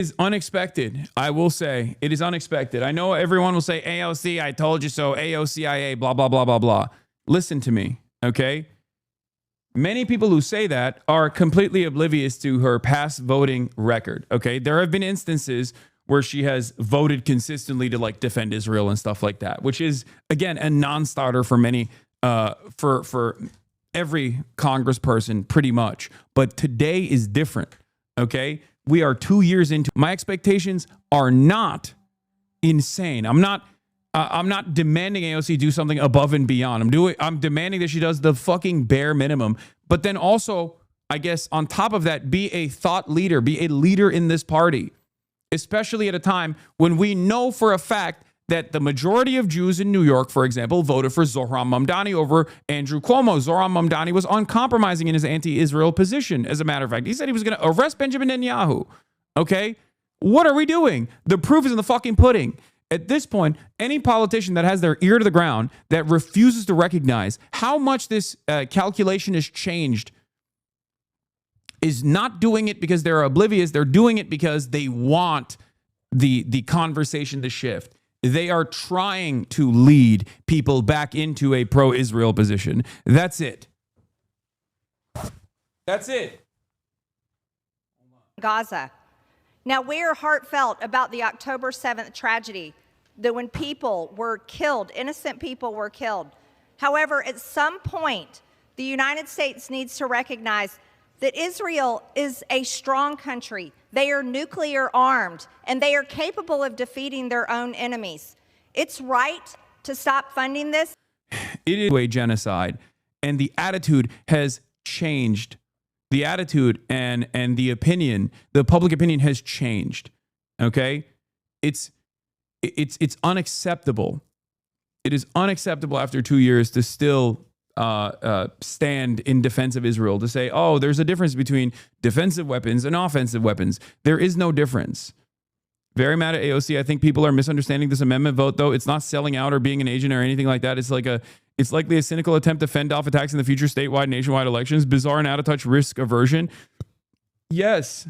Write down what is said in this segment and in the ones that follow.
Is unexpected. I will say it is unexpected. I know everyone will say AOC, I told you so, AOCIA, blah, blah, blah, blah, blah. Listen to me, okay? Many people who say that are completely oblivious to her past voting record, okay? There have been instances where she has voted consistently to like defend Israel and stuff like that, which is, again, a non-starter for many, for every congressperson pretty much. But today is different, okay? We are 2 years into. My expectations are not insane. I'm not demanding AOC do something above and beyond. I'm demanding that she does the fucking bare minimum. But then also, I guess on top of that, be a thought leader, be a leader in this party, especially at a time when we know for a fact that the majority of Jews in New York, for example, voted for Zohran Mamdani over Andrew Cuomo. Zohran Mamdani was uncompromising in his anti-Israel position. As a matter of fact, he said he was going to arrest Benjamin Netanyahu. Okay? What are we doing? The proof is in the fucking pudding. At this point, any politician that has their ear to the ground, that refuses to recognize how much this calculation has changed, is not doing it because they're oblivious. They're doing it because they want the conversation to shift. They are trying to lead people back into a pro-Israel position. That's it. That's it. Gaza. Now, we are heartfelt about the October 7th tragedy, that when people were killed, innocent people were killed. However, at some point, the United States needs to recognize that Israel is a strong country. They are nuclear armed, and they are capable of defeating their own enemies. It's right to stop funding this. It is a genocide, and the attitude has changed. The attitude and the opinion, the public opinion has changed. Okay? It's unacceptable. It is unacceptable after 2 years to still stand in defense of Israel, to say, oh, there's a difference between defensive weapons and offensive weapons. There is no difference. Very mad at AOC. I think people are misunderstanding this amendment vote, though. It's not selling out or being an agent or anything like that. It's likely a cynical attempt to fend off attacks in the future statewide, nationwide elections. Bizarre and out of touch risk aversion. Yes.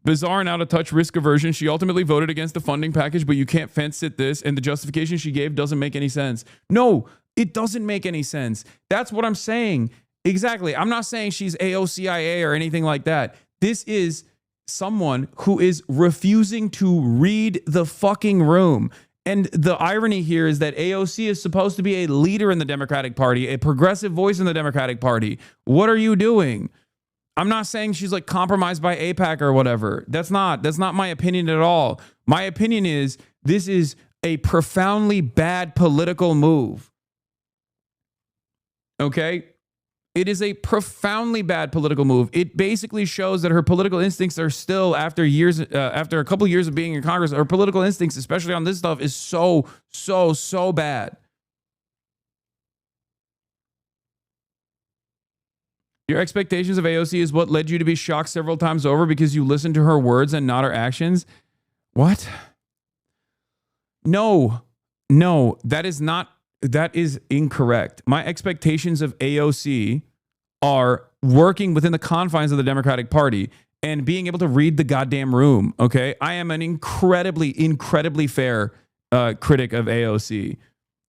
Bizarre and out of touch risk aversion. She ultimately voted against the funding package, but you can't fence sit this. And the justification she gave doesn't make any sense. No, it doesn't make any sense. That's what I'm saying. Exactly. I'm not saying she's AOCIA or anything like that. This is someone who is refusing to read the fucking room. And the irony here is that AOC is supposed to be a leader in the Democratic Party, a progressive voice in the Democratic Party. What are you doing? I'm not saying she's like compromised by AIPAC or whatever. That's not my opinion at all. My opinion is this is a profoundly bad political move. Okay? It is a profoundly bad political move. It basically shows that her political instincts are still, after a couple of years of being in Congress, her political instincts, especially on this stuff, is so bad. Your expectations of AOC is what led you to be shocked several times over because you listened to her words and not her actions. What? No, that is incorrect. My expectations of AOC are working within the confines of the Democratic Party and being able to read the goddamn room, okay? I am an incredibly fair critic of AOC.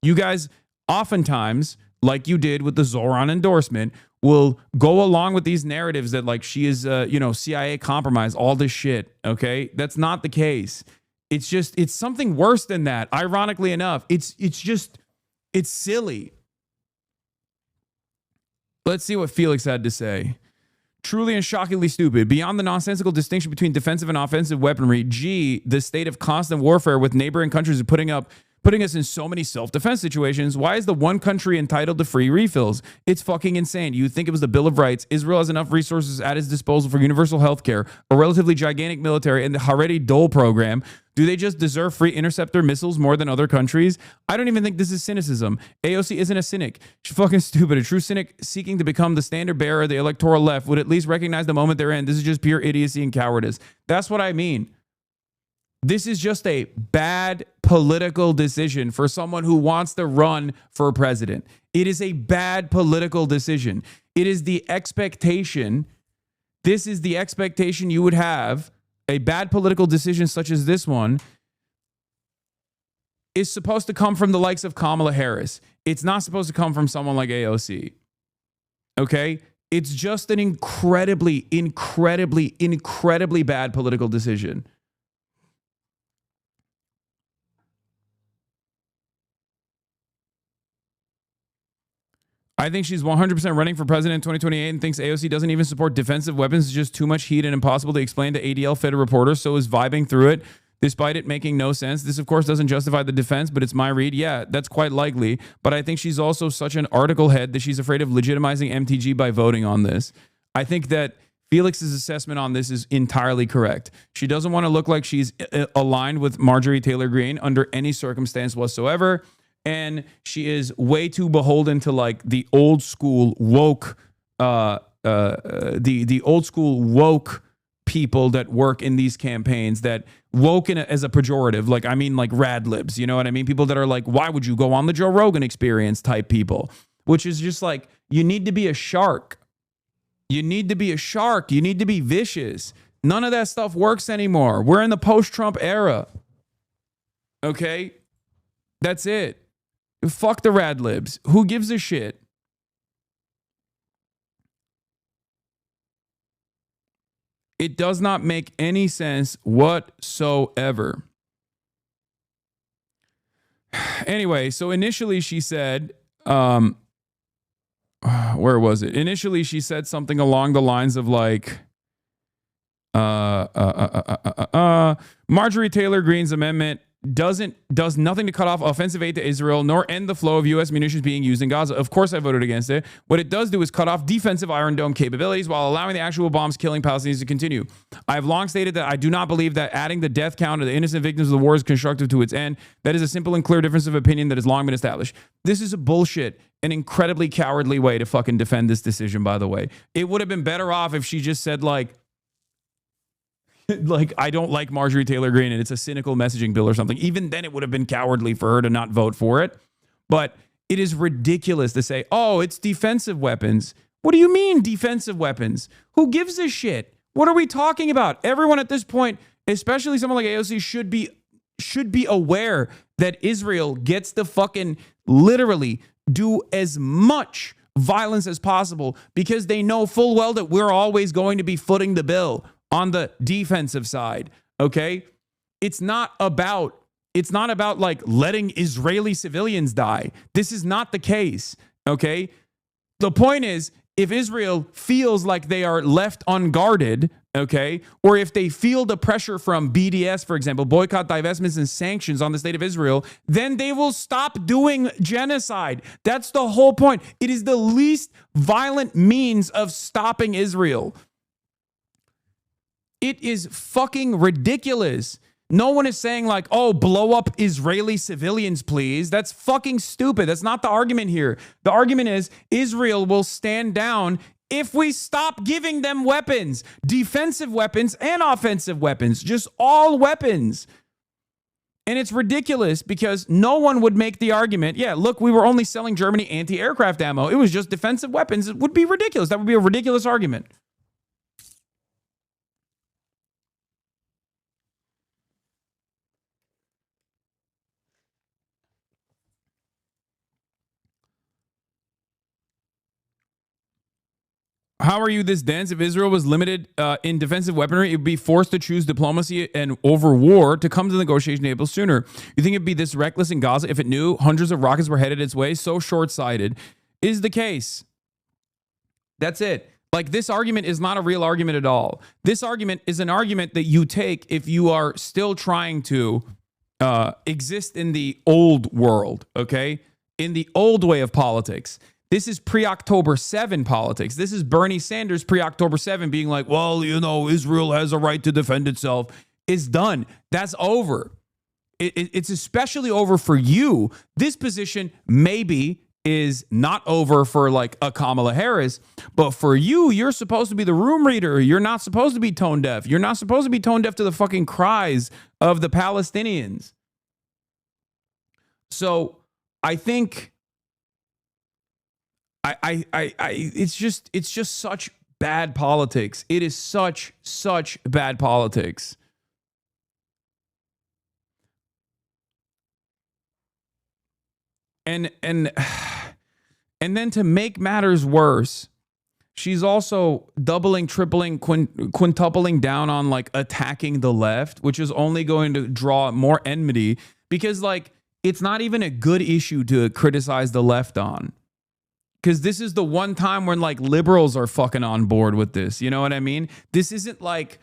You guys oftentimes, like you did with the Zohran endorsement, will go along with these narratives that like she is, CIA compromise, all this shit, okay? That's not the case. It's something worse than that. Ironically enough, it's silly. Let's see what Felix had to say. Truly and shockingly stupid. Beyond the nonsensical distinction between defensive and offensive weaponry, the state of constant warfare with neighboring countries is putting us in so many self-defense situations. Why is the one country entitled to free refills? It's fucking insane. You think it was the Bill of Rights. Israel has enough resources at its disposal for universal health care, a relatively gigantic military, and the Haredi Dole program. Do they just deserve free interceptor missiles more than other countries? I don't even think this is cynicism. AOC isn't a cynic. She's fucking stupid. A true cynic seeking to become the standard bearer of the electoral left would at least recognize the moment they're in. This is just pure idiocy and cowardice. That's what I mean. This is just a bad political decision for someone who wants to run for president. It is a bad political decision. It is the expectation. This is the expectation you would have a bad political decision such as this one is supposed to come from the likes of Kamala Harris. It's not supposed to come from someone like AOC. Okay? It's just an incredibly, incredibly, incredibly bad political decision. I think she's 100% running for president in 2028 and thinks AOC doesn't even support defensive weapons. It's just too much heat and impossible to explain to ADL Fed reporters, so is vibing through it despite it making no sense. This, of course, doesn't justify the defense, but it's my read. Yeah, that's quite likely. But I think she's also such an article head that she's afraid of legitimizing MTG by voting on this. I think that Felix's assessment on this is entirely correct. She doesn't want to look like she's aligned with Marjorie Taylor Greene under any circumstance whatsoever. And she is way too beholden to like the old school woke, the old school woke people that work in these campaigns, that woke as a pejorative, like I mean like rad libs, you know what I mean? People that are like, why would you go on the Joe Rogan Experience type people, which is just like, you need to be a shark. You need to be a shark. You need to be vicious. None of that stuff works anymore. We're in the post-Trump era. Okay? That's it. Fuck the rad libs. Who gives a shit? It does not make any sense whatsoever. Anyway, so initially she said, where was it? Initially she said something along the lines of like, Marjorie Taylor Greene's amendment does nothing to cut off offensive aid to Israel nor end the flow of U.S. munitions being used in Gaza. Of course I voted against it. What it does do is cut off defensive Iron Dome capabilities while allowing the actual bombs killing Palestinians to continue. I have long stated that I do not believe that adding the death count of the innocent victims of the war is constructive to its end. That is a simple and clear difference of opinion that has long been established. This is a bullshit, an incredibly cowardly way to fucking defend this decision, by the way. It would have been better off if she just said like, I don't like Marjorie Taylor Greene and it's a cynical messaging bill or something. Even then it would have been cowardly for her to not vote for it. But it is ridiculous to say, oh, it's defensive weapons. What do you mean defensive weapons? Who gives a shit? What are we talking about? Everyone at this point, especially someone like AOC, should be aware that Israel gets to fucking literally do as much violence as possible because they know full well that we're always going to be footing the bill on the defensive side, okay? It's not about like letting Israeli civilians die. This is not the case, okay? The point is, if Israel feels like they are left unguarded, okay, or if they feel the pressure from BDS, for example, boycott, divestments, and sanctions on the state of Israel, then they will stop doing genocide. That's the whole point. It is the least violent means of stopping Israel. It is fucking ridiculous. No one is saying like, oh, blow up Israeli civilians, please. That's fucking stupid. That's not the argument here. The argument is Israel will stand down if we stop giving them weapons, defensive weapons and offensive weapons, just all weapons. And it's ridiculous because no one would make the argument, yeah, look, we were only selling Germany anti-aircraft ammo. It was just defensive weapons. It would be ridiculous. That would be a ridiculous argument. How are you this dense? If Israel was limited in defensive weaponry, it would be forced to choose diplomacy and over war to come to the negotiation table sooner. You think it'd be this reckless in Gaza if it knew hundreds of rockets were headed its way? So short-sighted is the case. That's it. Like, this argument is not a real argument at all. This argument is an argument that you take if you are still trying to exist in the old world, okay? In the old way of politics. This is pre-October 7 politics. This is Bernie Sanders pre-October 7 being like, well, you know, Israel has a right to defend itself. It's done. That's over. It's especially over for you. This position maybe is not over for like a Kamala Harris, but for you, you're supposed to be the room reader. You're not supposed to be tone deaf. You're not supposed to be tone deaf to the fucking cries of the Palestinians. So I think it's just such bad politics. It is such bad politics. And then to make matters worse, she's also doubling, tripling, quintupling down on like attacking the left, which is only going to draw more enmity, because like it's not even a good issue to criticize the left on. Because this is the one time when like liberals are fucking on board with this. You know what I mean? This isn't like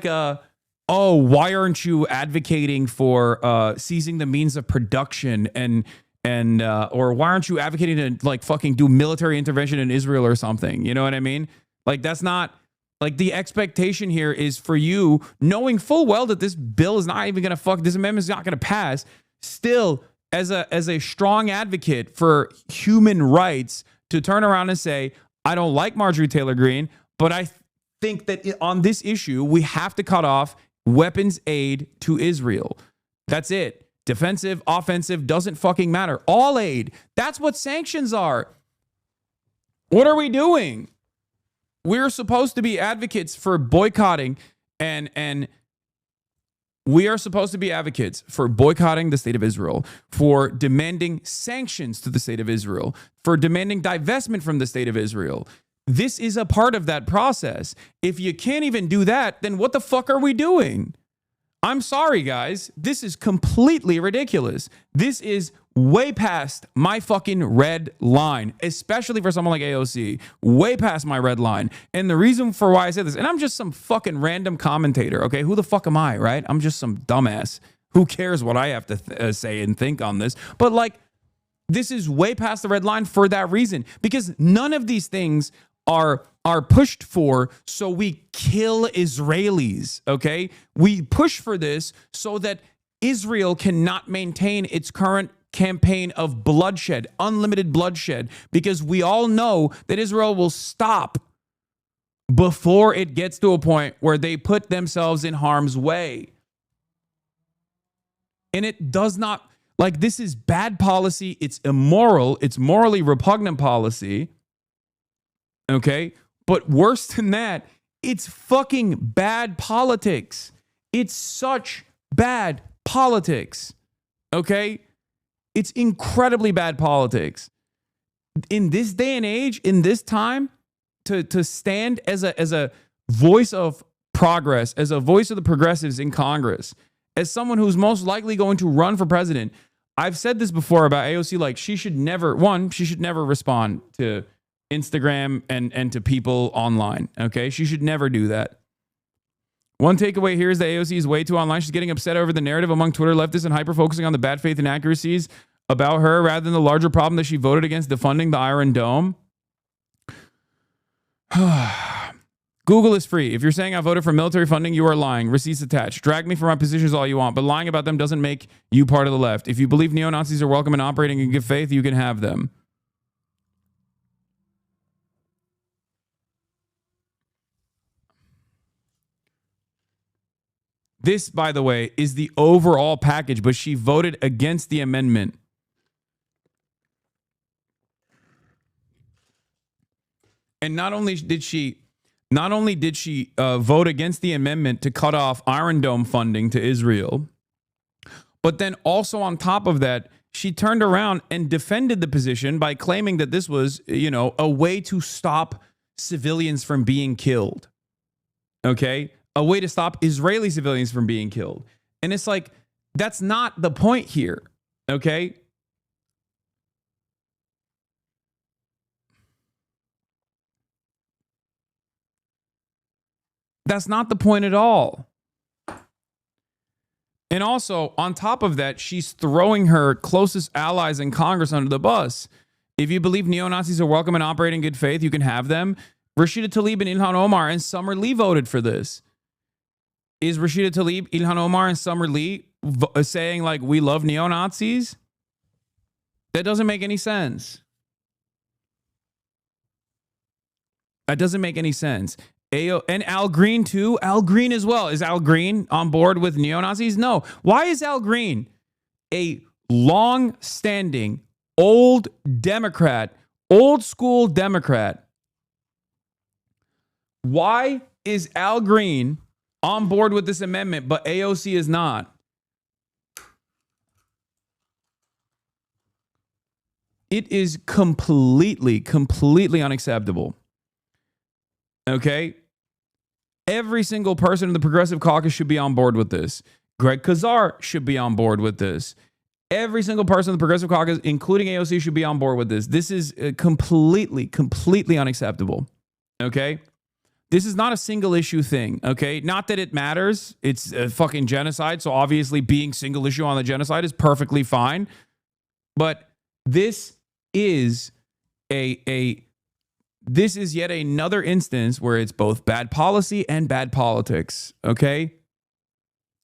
oh, why aren't you advocating for seizing the means of production and or why aren't you advocating to like fucking do military intervention in Israel or something? You know what I mean? Like that's not like the expectation here is for you, knowing full well that this bill is not even going to this amendment is not going to pass, still as a strong advocate for human rights to turn around and say, I don't like Marjorie Taylor Greene, but I think that on this issue, we have to cut off weapons aid to Israel. That's it. Defensive, offensive, doesn't fucking matter. All aid. That's what sanctions are. What are we doing? We're supposed to be advocates for boycotting and we are supposed to be advocates for boycotting the state of Israel, for demanding sanctions to the state of Israel, for demanding divestment from the state of Israel. This is a part of that process. If you can't even do that, then what the fuck are we doing? I'm sorry, guys. This is completely ridiculous. This is way past my fucking red line, especially for someone like AOC. Way past my red line. And the reason for why I say this, and I'm just some fucking random commentator, okay? Who the fuck am I, right? I'm just some dumbass. Who cares what I have to say and think on this? But like, this is way past the red line for that reason, because none of these things are pushed for so we kill Israelis, okay? We push for this so that Israel cannot maintain its current campaign of bloodshed, unlimited bloodshed, because we all know that Israel will stop before it gets to a point where they put themselves in harm's way. And it does not, like, this is bad policy. It's immoral. It's morally repugnant policy. Okay? But worse than that, it's fucking bad politics. It's such bad politics. Okay? It's incredibly bad politics. In this day and age, in this time, to stand as a voice of progress, as a voice of the progressives in Congress, as someone who's most likely going to run for president. I've said this before about AOC, like she should never respond to Instagram and to people online. Okay. She should never do that. One takeaway here is that AOC is way too online. She's getting upset over the narrative among Twitter leftists and hyper-focusing on the bad faith inaccuracies about her rather than the larger problem that she voted against defunding the Iron Dome. Google is free. If you're saying I voted for military funding, you are lying. Receipts attached. Drag me for my positions all you want, but lying about them doesn't make you part of the left. If you believe neo-Nazis are welcome and operating in good faith, you can have them. This, by the way, is the overall package, but she voted against the amendment. And not only did she vote against the amendment to cut off Iron Dome funding to Israel, but then also on top of that, she turned around and defended the position by claiming that this was, a way to stop civilians from being killed. Okay? A way to stop Israeli civilians from being killed. And it's like, that's not the point here. Okay? That's not the point at all. And also, on top of that, she's throwing her closest allies in Congress under the bus. If you believe neo-Nazis are welcome and operate in good faith, you can have them. Rashida Tlaib and Ilhan Omar and Summer Lee voted for this. Is Rashida Tlaib, Ilhan Omar, and Summer Lee saying, like, we love neo-Nazis? That doesn't make any sense. That doesn't make any sense. And Al Green, too. Al Green as well. Is Al Green on board with neo-Nazis? No. Why is Al Green, a long-standing, old Democrat, old-school Democrat, Why is Al Green on board with this amendment, but AOC is not? It is completely unacceptable. Okay? Every single person in the Progressive Caucus should be on board with this. Greg Kazar should be on board with this. Every single person in the Progressive Caucus, including AOC, should be on board with this. This is completely unacceptable. Okay? This is not a single issue thing. Okay? Not that it matters. It's a fucking genocide. So obviously being single issue on the genocide is perfectly fine. But this is this is yet another instance where it's both bad policy and bad politics. Okay?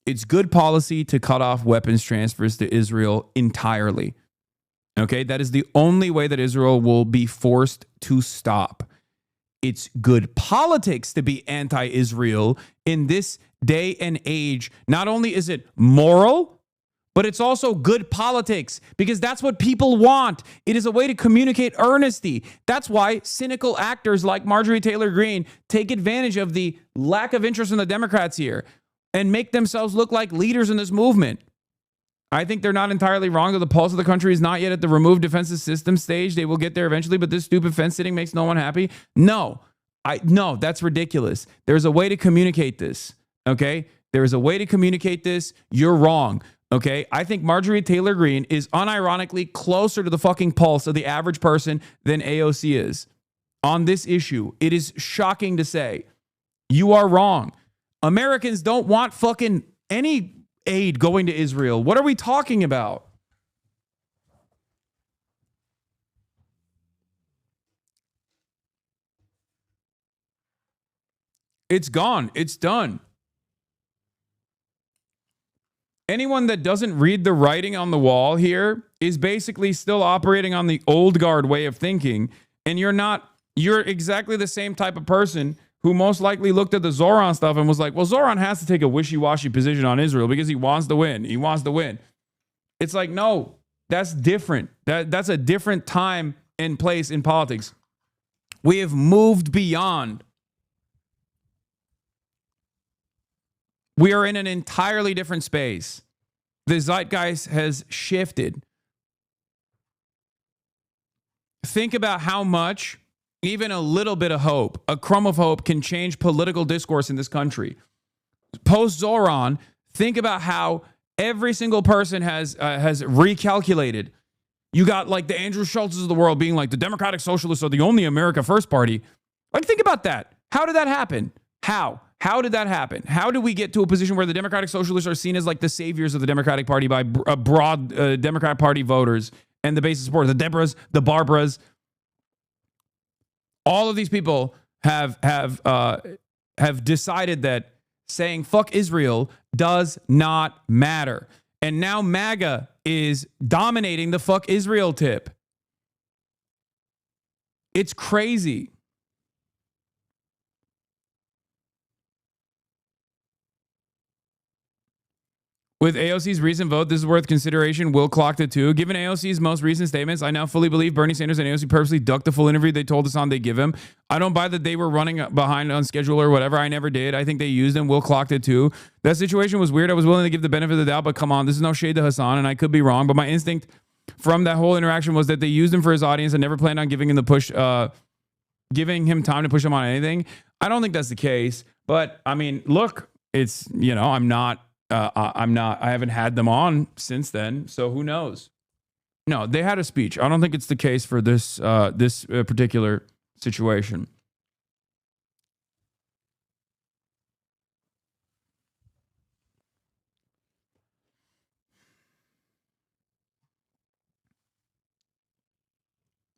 It's good policy to cut off weapons transfers to Israel entirely. Okay? That is the only way that Israel will be forced to stop. It's good politics to be anti-Israel in this day and age. Not only is it moral, but it's also good politics because that's what people want. It is a way to communicate earnesty. That's why cynical actors like Marjorie Taylor Greene take advantage of the lack of interest in the Democrats here and make themselves look like leaders in this movement. I think they're not entirely wrong, though the pulse of the country is not yet at the remove defensive system stage. They will get there eventually, but this stupid fence sitting makes no one happy. No, that's ridiculous. There's a way to communicate this, okay? There is a way to communicate this. You're wrong, okay? I think Marjorie Taylor Greene is unironically closer to the fucking pulse of the average person than AOC is on this issue. It is shocking to say. You are wrong. Americans don't want fucking any aid going to Israel. What are we talking about? It's gone. It's done. Anyone that doesn't read the writing on the wall here is basically still operating on the old guard way of thinking. And you're exactly the same type of person who most likely looked at the Zoran stuff and was like, well, Zoran has to take a wishy-washy position on Israel because he wants to win. He wants to win. It's like, no, that's different. That's a different time and place in politics. We have moved beyond. We are in an entirely different space. The zeitgeist has shifted. Think about how much even a little bit of hope, a crumb of hope, can change political discourse in this country. Post Zoran, think about how every single person has recalculated. You got like the Andrew Schultzes of the world being like the Democratic Socialists are the only America First party. Like, think about that. How did that happen? How did that happen? How did we get to a position where the Democratic Socialists are seen as like the saviors of the Democratic Party by broad Democrat Party voters and the base of support? The Debras, the Barbaras. All of these people have decided that saying fuck Israel does not matter. And now MAGA is dominating the fuck Israel tip. It's crazy. With AOC's recent vote, this is worth consideration. Will clock to 2. Given AOC's most recent statements, I now fully believe Bernie Sanders and AOC purposely ducked the full interview they told us on they give him. I don't buy that they were running behind on schedule or whatever. I never did. I think they used him. Will clocked it too. That situation was weird. I was willing to give the benefit of the doubt, but come on, this is no shade to Hassan, and I could be wrong. But my instinct from that whole interaction was that they used him for his audience and never planned on giving him giving him time to push him on anything. I don't think that's the case. But I mean, look, it's, I haven't had them on since then, so who knows? No, they had a speech. I don't think it's the case for this particular situation.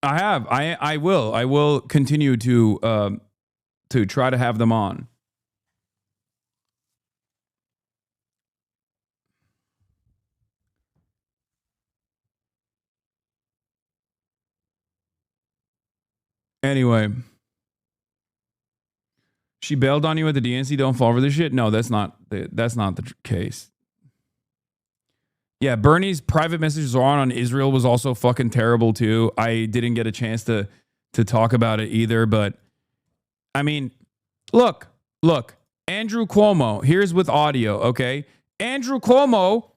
I have. I will. I will continue to try to have them on. Anyway, she bailed on you at the DNC. Don't fall for this shit. No, that's not the case. Yeah, Bernie's private messages on Israel was also fucking terrible too. I didn't get a chance to talk about it either, but I mean, Look, look. Andrew Cuomo, here's with audio, okay? Andrew Cuomo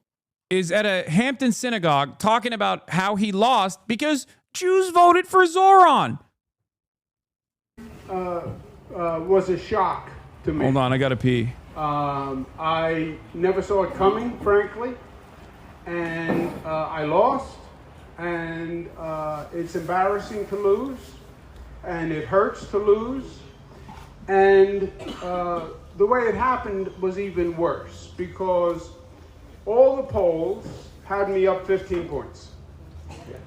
is at a Hampton synagogue talking about how he lost because Jews voted for Zoran. Was a shock to me. Hold on, I gotta pee. I never saw it coming, frankly, and I lost, and it's embarrassing to lose, and it hurts to lose, and the way it happened was even worse because all the polls had me up 15 points.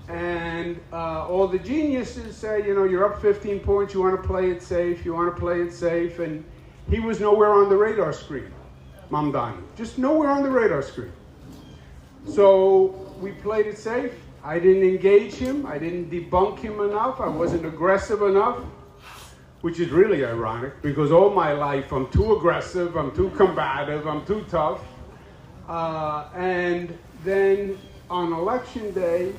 And all the geniuses say, you know, you're up 15 points, you want to play it safe, and he was nowhere on the radar screen, Mamdani, just nowhere on the radar screen. So we played it safe. I didn't engage him, I didn't debunk him enough, I wasn't aggressive enough, which is really ironic because all my life I'm too aggressive, I'm too combative, I'm too tough. And then on election day,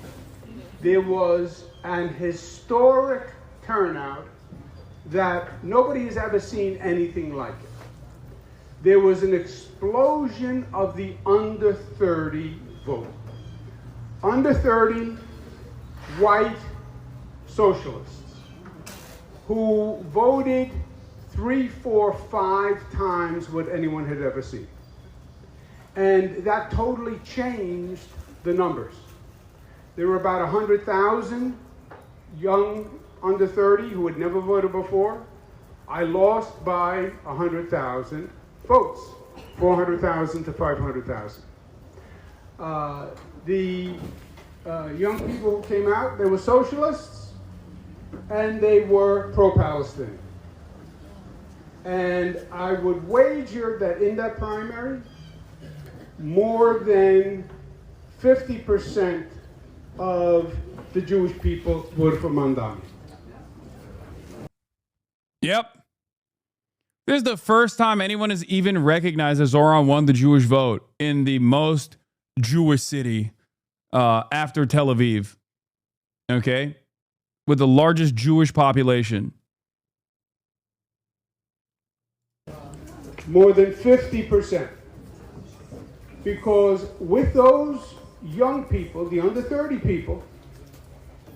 there was an historic turnout that nobody has ever seen anything like it. There was an explosion of the under 30 vote. Under 30 white socialists who voted 3, 4, 5 times what anyone had ever seen. And that totally changed the numbers. There were about 100,000 young under 30 who had never voted before. I lost by 100,000 votes, 400,000 to 500,000. The young people who came out, they were socialists and they were pro-Palestinian. And I would wager that in that primary, more than 50% of the Jewish people voted for Mamdani. Yep. This is the first time anyone has even recognized that Zoran won the Jewish vote in the most Jewish city after Tel Aviv. Okay? With the largest Jewish population. More than 50%. Because with those young people, the under 30 people,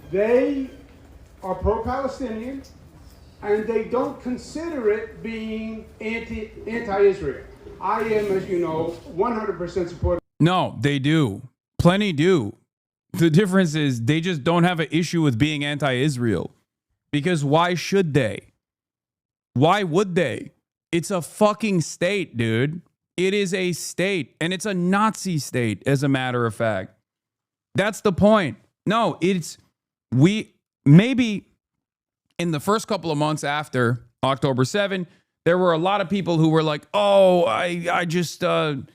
they are pro-Palestinian and they don't consider it being anti-Israel. I am, as you know, 100% supportive. No, they do. Plenty do. The difference is they just don't have an issue with being anti-Israel. Because why should they? Why would they? It's a fucking state, dude. It is a state, and it's a Nazi state, as a matter of fact. That's the point. No, maybe in the first couple of months after October 7, there were a lot of people who were like, oh, I just, I'm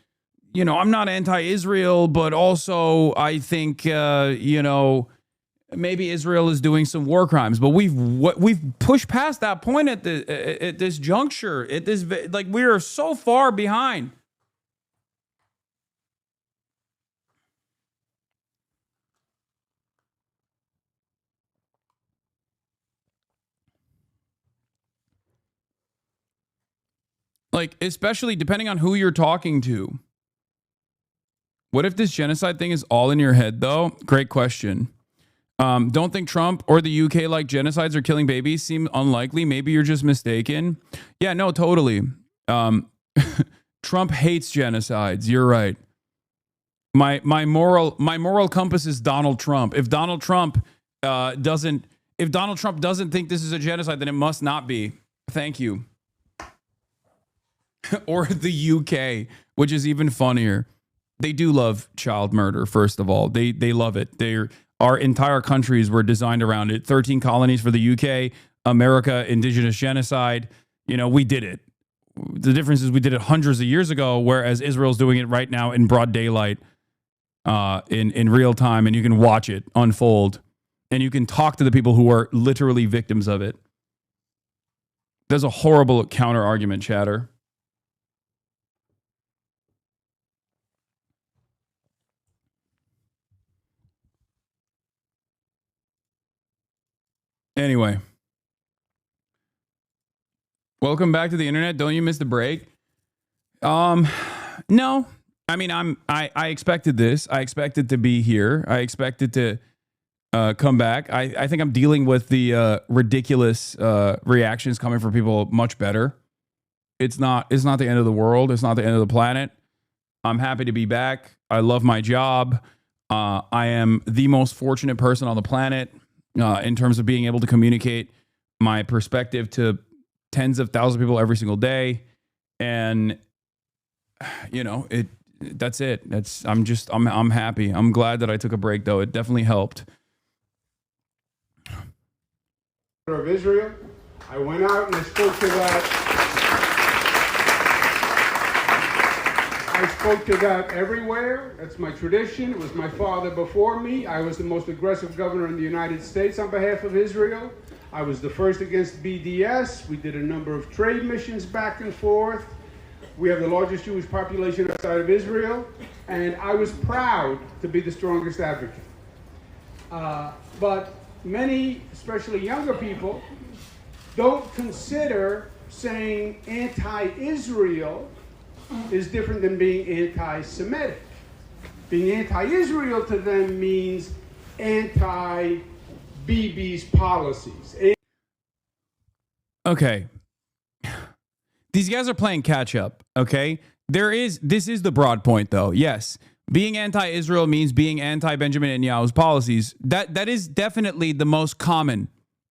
not anti-Israel, but also I think, maybe Israel is doing some war crimes. But we've pushed past that point at this juncture. We are so far behind. Like, especially depending on who you're talking to. What if this genocide thing is all in your head, though? Great question. Don't think Trump or the UK like genocides or killing babies seem unlikely. Maybe you're just mistaken. Yeah, no, totally. Trump hates genocides. You're right. My moral compass is Donald Trump. If Donald Trump doesn't think this is a genocide, then it must not be. Thank you. Or the UK, which is even funnier. They do love child murder, first of all. They love it. Our entire countries were designed around it. 13 colonies for the UK, America, indigenous genocide. We did it. The difference is we did it hundreds of years ago, whereas Israel's doing it right now in broad daylight, in real time, and you can watch it unfold. And you can talk to the people who are literally victims of it. There's a horrible counter argument, chatter. Anyway, Welcome back to the internet. Don't you miss the break? No. I mean, I expected this. I expected to be here. I expected to come back. I think I'm dealing with the ridiculous reactions coming from people much better. It's not the end of the world. It's not the end of the planet. I'm happy to be back. I love my job. I am the most fortunate person on the planet in terms of being able to communicate my perspective to tens of thousands of people every single day. And you know, that's it. I'm happy. I'm glad that I took a break, though. It definitely helped. Of Israel, I went out and I spoke to that everywhere. That's my tradition. It was my father before me. I was the most aggressive governor in the United States on behalf of Israel. I was the first against BDS. We did a number of trade missions back and forth. We have the largest Jewish population outside of Israel, and I was proud to be the strongest advocate. But many, especially younger people, don't consider saying anti-Israel is different than being anti-Semitic. Being anti-Israel to them means anti-Bibi's policies. Okay. These guys are playing catch up, okay? This is the broad point, though. Yes, being anti-Israel means being anti-Benjamin Netanyahu's policies. That is definitely the most common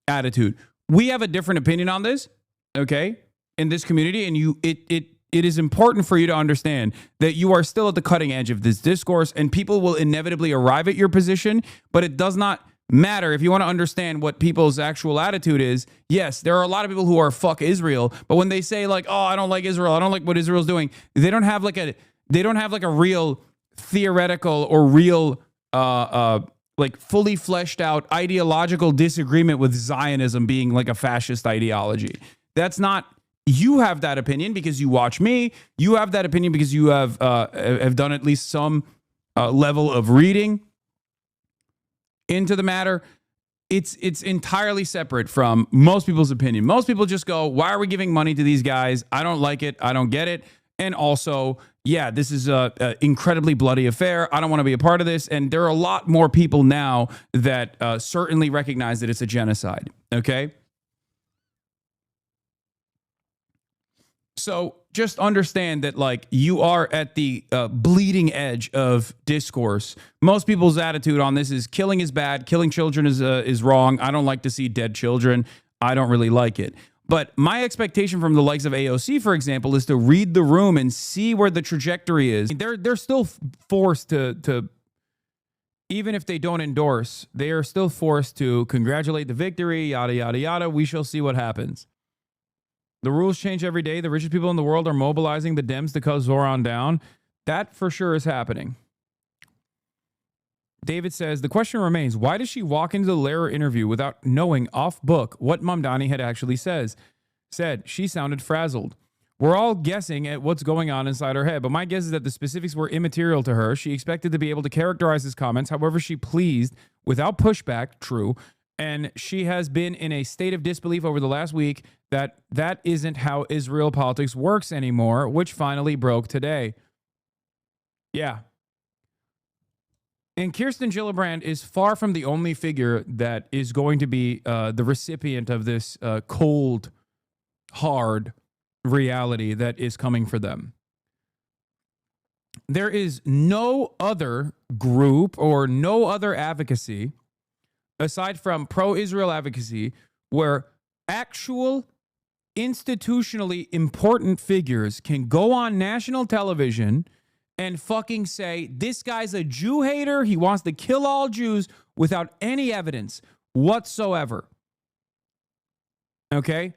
attitude. We have a different opinion on this, okay, in this community, and it is important for you to understand that you are still at the cutting edge of this discourse, and people will inevitably arrive at your position, but it does not matter if you want to understand what people's actual attitude is. Yes, there are a lot of people who are fuck Israel, but when they say like, "Oh, I don't like Israel. I don't like what Israel's doing," they don't have like a real theoretical or real like fully fleshed out ideological disagreement with Zionism being like a fascist ideology. That's not. You have that opinion because you watch me. You have that opinion because you have done at least some level of reading into the matter. It's entirely separate from most people's opinion. Most people just go, why are we giving money to these guys? I don't like it. I don't get it. And also, yeah, this is a incredibly bloody affair. I don't want to be a part of this. And there are a lot more people now that certainly recognize that it's a genocide. Okay. So just understand that, like, you are at the bleeding edge of discourse. Most people's attitude on this is killing is bad. Killing children is wrong. I don't like to see dead children. I don't really like it. But my expectation from the likes of AOC, for example, is to read the room and see where the trajectory is. They're still forced to even if they don't endorse, they are still forced to congratulate the victory, yada, yada, yada. We shall see what happens. The rules change every day. The richest people in the world are mobilizing the Dems to cut Zoran down. That for sure is happening. David says, the question remains, why does she walk into the Lehrer interview without knowing off book what Mamdani had actually said? She sounded frazzled. We're all guessing at what's going on inside her head, but my guess is that the specifics were immaterial to her. She expected to be able to characterize his comments however she pleased without pushback, true, and she has been in a state of disbelief over the last week that isn't how Israel politics works anymore, which finally broke today. Yeah. And Kirsten Gillibrand is far from the only figure that is going to be the recipient of this cold, hard reality that is coming for them. There is no other group or no other advocacy aside from pro-Israel advocacy where actual institutionally important figures can go on national television and fucking say, this guy's a Jew hater, he wants to kill all Jews without any evidence whatsoever. Okay?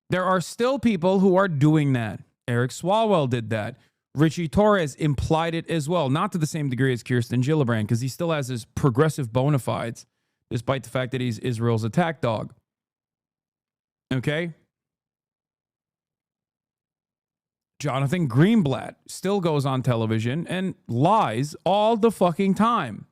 There are still people who are doing that. Eric Swalwell did that. Richie Torres implied it as well, not to the same degree as Kirsten Gillibrand, because he still has his progressive bona fides, despite the fact that he's Israel's attack dog. Okay? Jonathan Greenblatt still goes on television and lies all the fucking time.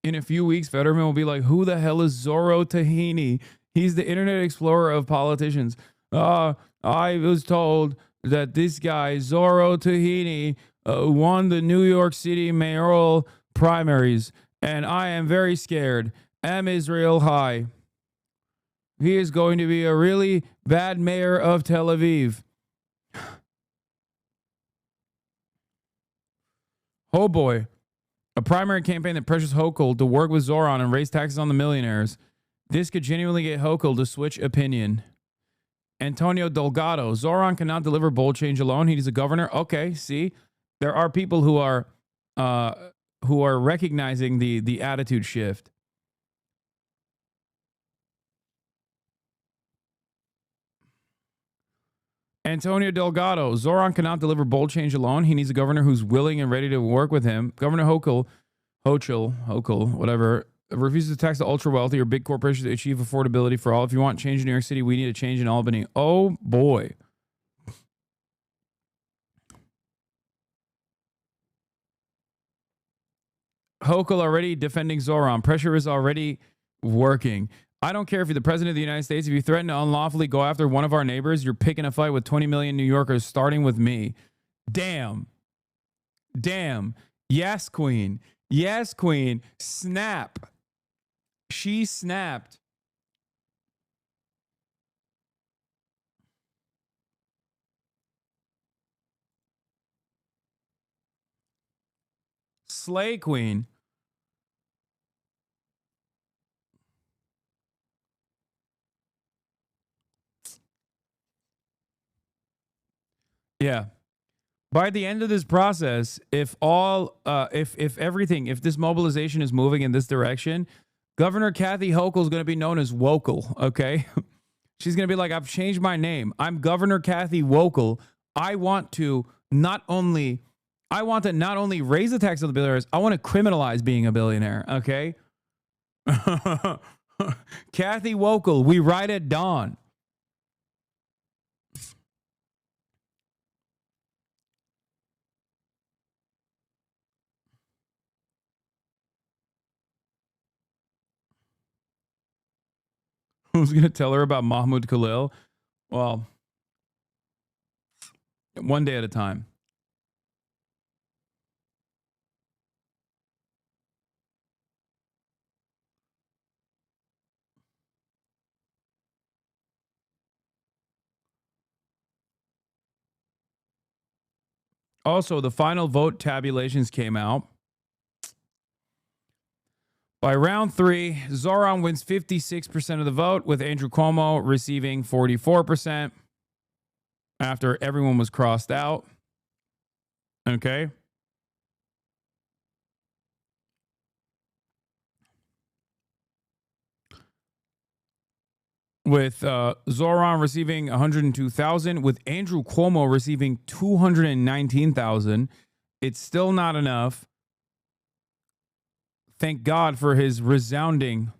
In a few weeks, Fetterman will be like, who the hell is Zorro Tahini? He's the internet explorer of politicians. I was told that this guy, Zorro Tahini, won the New York City mayoral primaries, and I am very scared. Am Israel high? He is going to be a really bad mayor of Tel Aviv. Oh boy. A primary campaign that pressures Hochul to work with Zoran and raise taxes on the millionaires. This could genuinely get Hochul to switch opinion. Antonio Delgado. Zoran cannot deliver bold change alone. He needs a governor. Okay, see? There are people who are recognizing the attitude shift. Antonio Delgado. Zoran cannot deliver bold change alone. He needs a governor who's willing and ready to work with him. Governor Hochul, whatever, refuses to tax the ultra wealthy or big corporations to achieve affordability for all. If you want change in New York City, we need a change in Albany. Oh boy. Hochul already defending Zoran. Pressure is already working. I don't care if you're the president of the United States. If you threaten to unlawfully go after one of our neighbors, you're picking a fight with 20 million New Yorkers, starting with me. Damn. Yes, queen. Yes, queen. Snap. She snapped. Slay queen. Yeah. By the end of this process, if this mobilization is moving in this direction, Governor Kathy Hochul is going to be known as Wokel. Okay, she's going to be like, I've changed my name. I'm Governor Kathy Wokel. I want to not only raise the tax of the billionaires, I want to criminalize being a billionaire. Okay, Kathy Wokel, we ride at dawn. Who's going to tell her about Mahmoud Khalil? Well, one day at a time. Also, the final vote tabulations came out. By round 3, Zoran wins 56% of the vote, with Andrew Cuomo receiving 44% after everyone was crossed out. Okay. With Zoran receiving 102,000, with Andrew Cuomo receiving 219,000. It's still not enough. Thank God for his resounding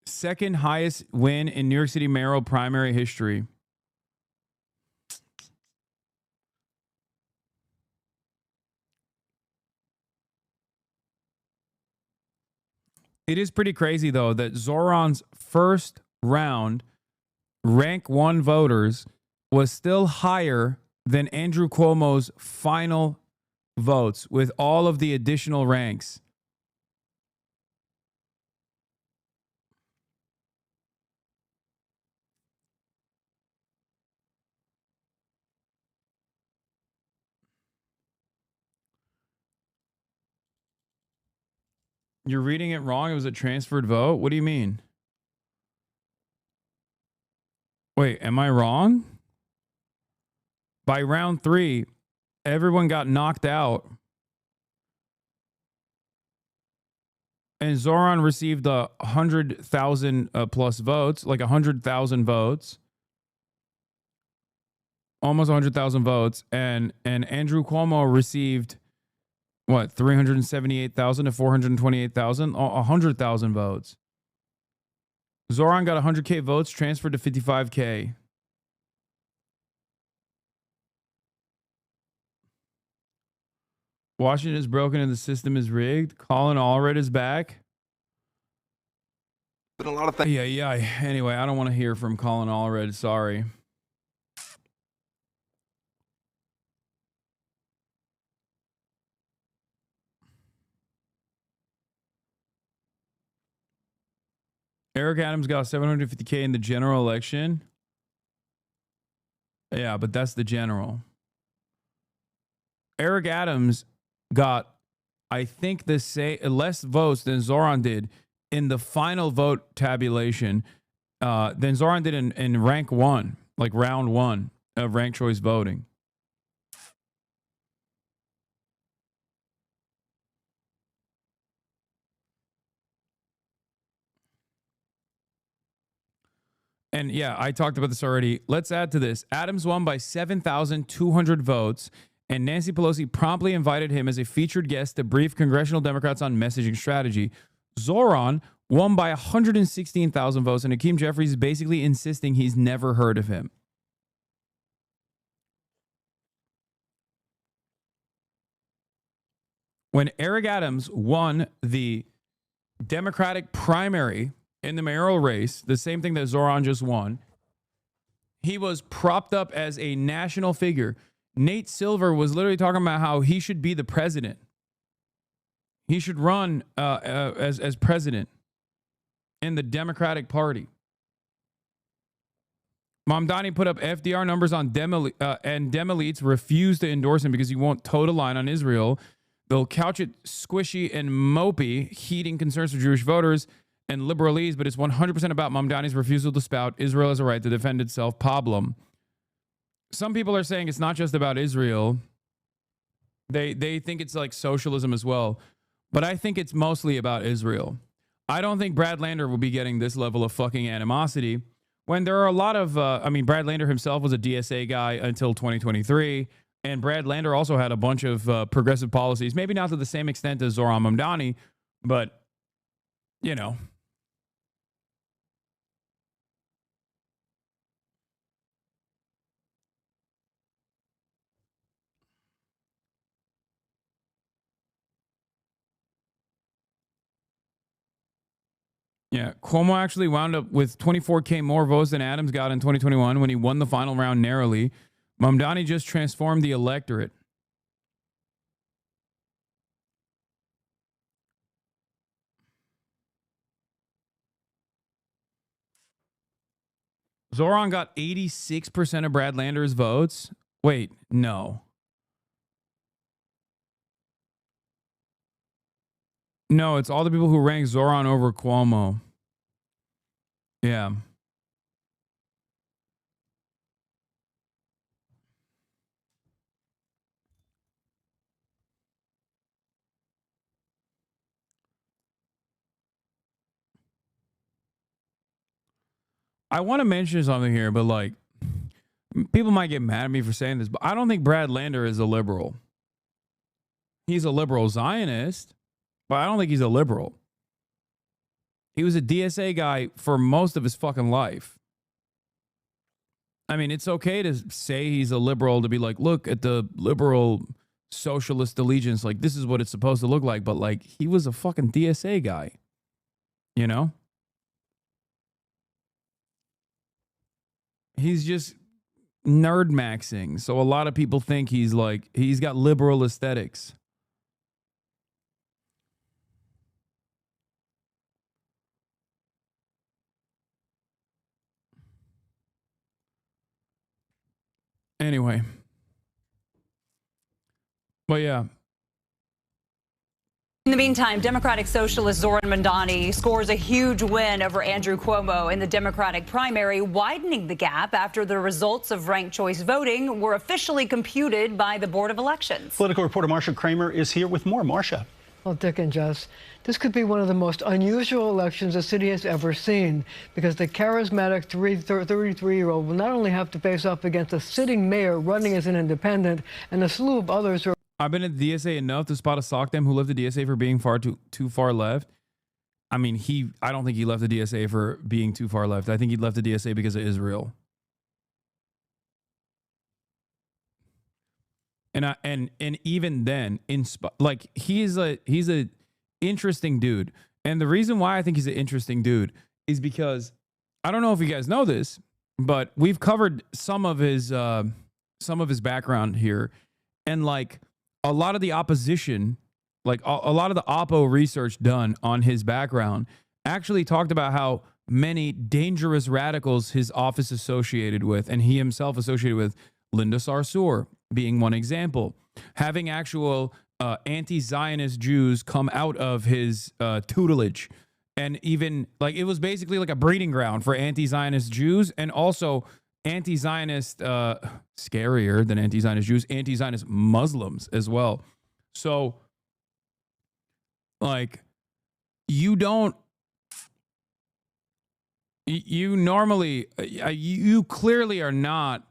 second highest win in New York City mayoral primary history. It is pretty crazy, though, that Zoran's first round rank 1 voters was still higher than Andrew Cuomo's final votes with all of the additional ranks. You're reading it wrong. It was a transferred vote. What do you mean? Wait, am I wrong? By round 3, everyone got knocked out. And Zoran received 100,000 plus votes, like 100,000 votes. Almost 100,000 votes. And Andrew Cuomo received, what, 378,000 to 428,000? 100,000 votes. Zoran got 100K votes, transferred to 55K. Washington is broken and the system is rigged. Colin Allred is back. Been a lot of things. Yeah. Anyway, I don't want to hear from Colin Allred. Sorry. Eric Adams got 750K in the general election. Yeah, but that's the general. Eric Adams got, I think, less votes than Zoran did in the final vote tabulation than Zoran did in rank one, like round one of ranked choice voting. And yeah, I talked about this already. Let's add to this. Adams won by 7,200 votes, and Nancy Pelosi promptly invited him as a featured guest to brief congressional Democrats on messaging strategy. Zoran won by 116,000 votes, and Hakeem Jeffries is basically insisting he's never heard of him. When Eric Adams won the Democratic primary in the mayoral race, the same thing that Zoran just won, he was propped up as a national figure. Nate Silver was literally talking about how he should be the president. He should run as president in the Democratic Party. Mamdani put up FDR numbers on and Dem-elites refuse to endorse him because he won't toe the line on Israel. They'll couch it squishy and mopey, heeding concerns for Jewish voters and liberalese, but it's 100% about Mamdani's refusal to spout Israel has a right to defend itself problem. Some people are saying it's not just about Israel. They think it's like socialism as well. But I think it's mostly about Israel. I don't think Brad Lander will be getting this level of fucking animosity when there are a lot of, Brad Lander himself was a DSA guy until 2023. And Brad Lander also had a bunch of progressive policies, maybe not to the same extent as Zoran Mamdani, but, you know. Yeah, Cuomo actually wound up with 24K more votes than Adams got in 2021 when he won the final round narrowly. Mamdani just transformed the electorate. Zoran got 86% of Brad Lander's votes. Wait, no. No, it's all the people who rank Zoran over Cuomo. Yeah. I want to mention something here, but like, people might get mad at me for saying this, but I don't think Brad Lander is a liberal. He's a liberal Zionist, but I don't think he's a liberal. He was a DSA guy for most of his fucking life. I mean, it's okay to say he's a liberal, to be like, look at the liberal socialist allegiance. Like, this is what it's supposed to look like. But like, he was a fucking DSA guy, you know? He's just nerd maxing. So a lot of people think he's like, he's got liberal aesthetics. Anyway. But yeah. In the meantime, Democratic Socialist Zoran Mamdani scores a huge win over Andrew Cuomo in the Democratic primary, widening the gap after the results of ranked choice voting were officially computed by the Board of Elections. Political reporter Marcia Kramer is here with more. Marcia. Well, Dick and Jess, this could be one of the most unusual elections the city has ever seen, because the charismatic 33-year-old will not only have to face off against a sitting mayor running as an independent and a slew of others who are... I've been at the DSA enough to spot a sock them who left the DSA for being too far left. I mean, I don't think he left the DSA for being too far left. I think he left the DSA because of Israel. and even then, like he's a interesting dude. And the reason why I think he's an interesting dude is because I don't know if you guys know this, but we've covered some of his background here, and like a lot of the opposition, like a lot of the oppo research done on his background actually talked about how many dangerous radicals his office associated with, and he himself associated with, Linda Sarsour being one example, having actual anti-Zionist Jews come out of his tutelage. And even like it was basically like a breeding ground for anti-Zionist Jews, and also anti-Zionist, scarier than anti-Zionist Jews, anti-Zionist Muslims as well. So like you normally, you clearly are not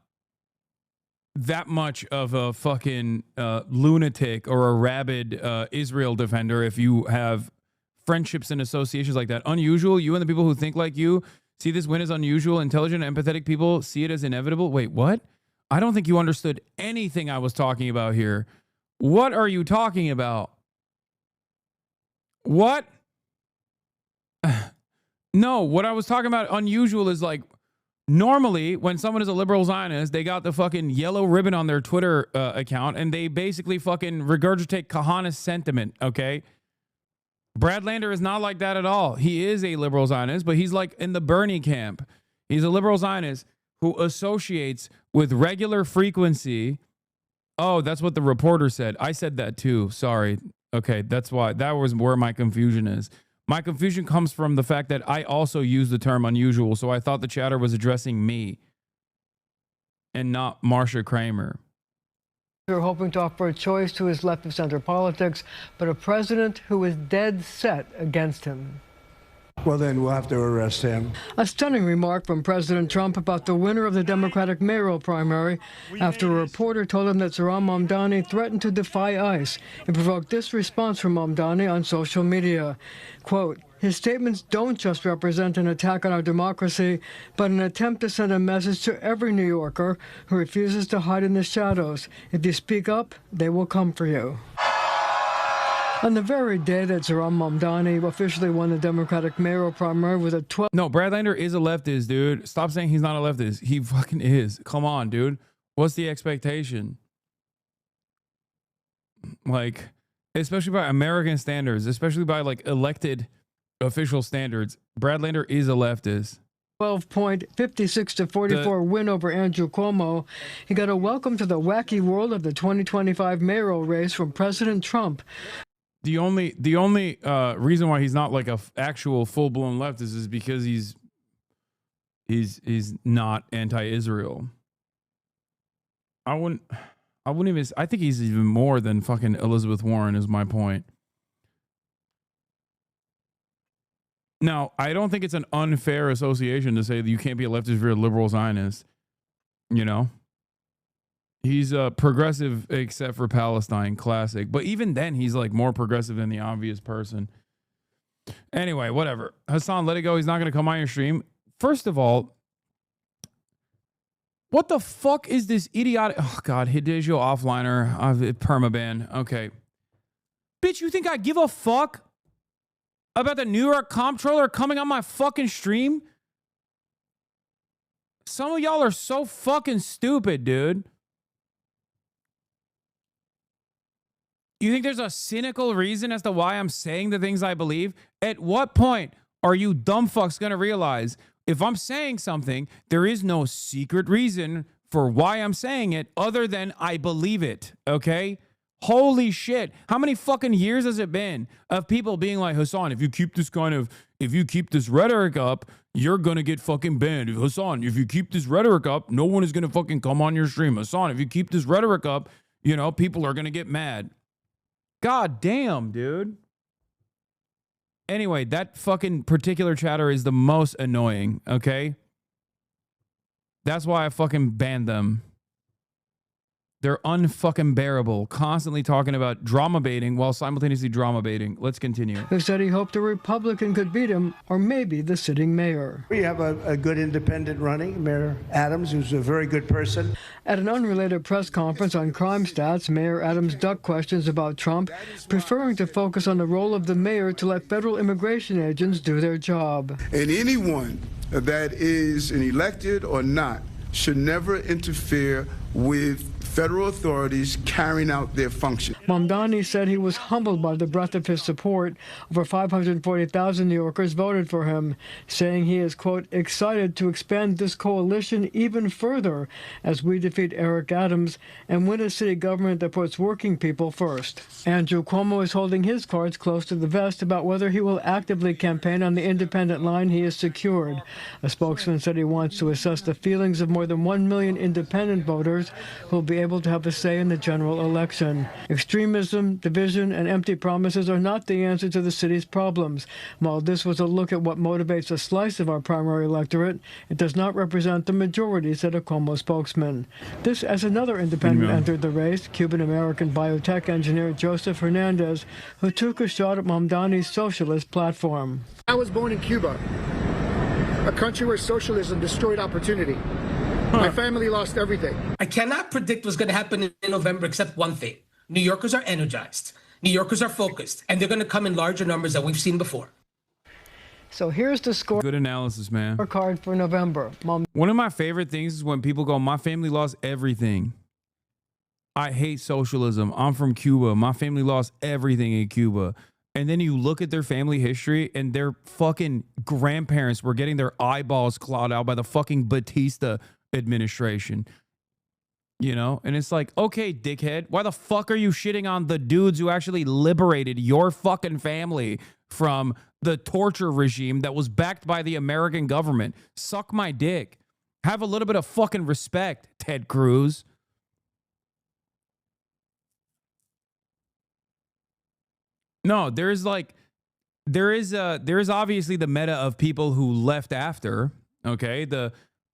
that much of a fucking lunatic or a rabid Israel defender if you have friendships and associations like that. Unusual, you and the people who think like you see this win as unusual. Intelligent, empathetic people see it as inevitable. Wait, what? I don't think you understood anything I was talking about here. What are you talking about? What? No, what I was talking about unusual is like, normally when someone is a liberal Zionist, they got the fucking yellow ribbon on their Twitter account, and they basically fucking regurgitate Kahanist sentiment, okay? Brad Lander is not like that at all. He is a liberal Zionist, but he's like in the Bernie camp. He's a liberal Zionist who associates with regular frequency. Oh, that's what the reporter said. I said that too. Sorry. Okay, that's why. That was where my confusion is. My confusion comes from the fact that I also use the term unusual, so I thought the chatter was addressing me and not Marsha Kramer. They're hoping to offer a choice to his left-of-center politics, but a president who is dead set against him. Well, then we'll have to arrest him. A stunning remark from President Trump about the winner of the Democratic mayoral primary after a reporter told him that Zohran Mamdani threatened to defy ICE. It provoked this response from Mamdani on social media. Quote, his statements don't just represent an attack on our democracy, but an attempt to send a message to every New Yorker who refuses to hide in the shadows. If you speak up, they will come for you. On the very day that Zohran Mamdani officially won the Democratic mayoral primary with a 12... No, Brad Lander is a leftist, dude. Stop saying he's not a leftist. He fucking is. Come on, dude. What's the expectation? Like, especially by American standards, especially by like elected official standards, Brad Lander is a leftist. 12-point, 56-44 win over Andrew Cuomo. He got a welcome to the wacky world of the 2025 mayoral race from President Trump. The only reason why he's not like a actual full blown leftist is because he's not anti-Israel. I wouldn't even. I think he's even more than fucking Elizabeth Warren. Is my point. Now, I don't think it's an unfair association to say that you can't be a leftist if you're a liberal Zionist. You know. He's a progressive except for Palestine, classic. But even then, he's like more progressive than the obvious person. Anyway, whatever. Hassan, let it go. He's not going to come on your stream. First of all, what the fuck is this idiotic... Oh, God. Hidejio offliner. Permaban. Okay. Bitch, you think I give a fuck about the New York comptroller coming on my fucking stream? Some of y'all are so fucking stupid, dude. You think there's a cynical reason as to why I'm saying the things I believe? At what point are you dumb fucks going to realize if I'm saying something, there is no secret reason for why I'm saying it other than I believe it, okay? Holy shit. How many fucking years has it been of people being like, Hassan, if you keep this rhetoric up, you're going to get fucking banned. Hassan, if you keep this rhetoric up, no one is going to fucking come on your stream. Hassan, if you keep this rhetoric up, you know, people are going to get mad. God damn, dude. Anyway, that fucking particular chatter is the most annoying, okay? That's why I fucking banned them. They're unfucking bearable, constantly talking about drama baiting while simultaneously drama baiting. Let's continue. Who said he hoped a Republican could beat him, or maybe the sitting mayor. We have a good independent running, Mayor Adams, who's a very good person. At an unrelated press conference on crime stats, Mayor Adams ducked questions about Trump, preferring to focus on the role of the mayor to let federal immigration agents do their job. And anyone that is an elected or not should never interfere with federal authorities carrying out their function. Mamdani said he was humbled by the breadth of his support. Over 540,000 New Yorkers voted for him, saying he is, quote, excited to expand this coalition even further as we defeat Eric Adams and win a city government that puts working people first. Andrew Cuomo is holding his cards close to the vest about whether he will actively campaign on the independent line he has secured. A spokesman said he wants to assess the feelings of more than 1 million independent voters who will be able to have a say in the general election. Extremism, division, and empty promises are not the answer to the city's problems. While this was a look at what motivates a slice of our primary electorate, it does not represent the majority, said a Cuomo spokesman. This as another independent entered the race, Cuban-American biotech engineer Joseph Hernandez, who took a shot at Mamdani's socialist platform. I was born in Cuba, a country where socialism destroyed opportunity. My family lost everything. I cannot predict what's going to happen in November except one thing. New Yorkers are energized. New Yorkers are focused. And they're going to come in larger numbers than we've seen before. So here's the score. Good analysis, man. Card for November. One of my favorite things is when people go, my family lost everything. I hate socialism. I'm from Cuba. My family lost everything in Cuba. And then you look at their family history and their fucking grandparents were getting their eyeballs clawed out by the fucking Batista administration, you know? And it's like, okay, dickhead, why the fuck are you shitting on the dudes who actually liberated your fucking family from the torture regime that was backed by the American government? Suck my dick. Have a little bit of fucking respect, Ted Cruz. No, there is obviously the meta of people who left after, okay?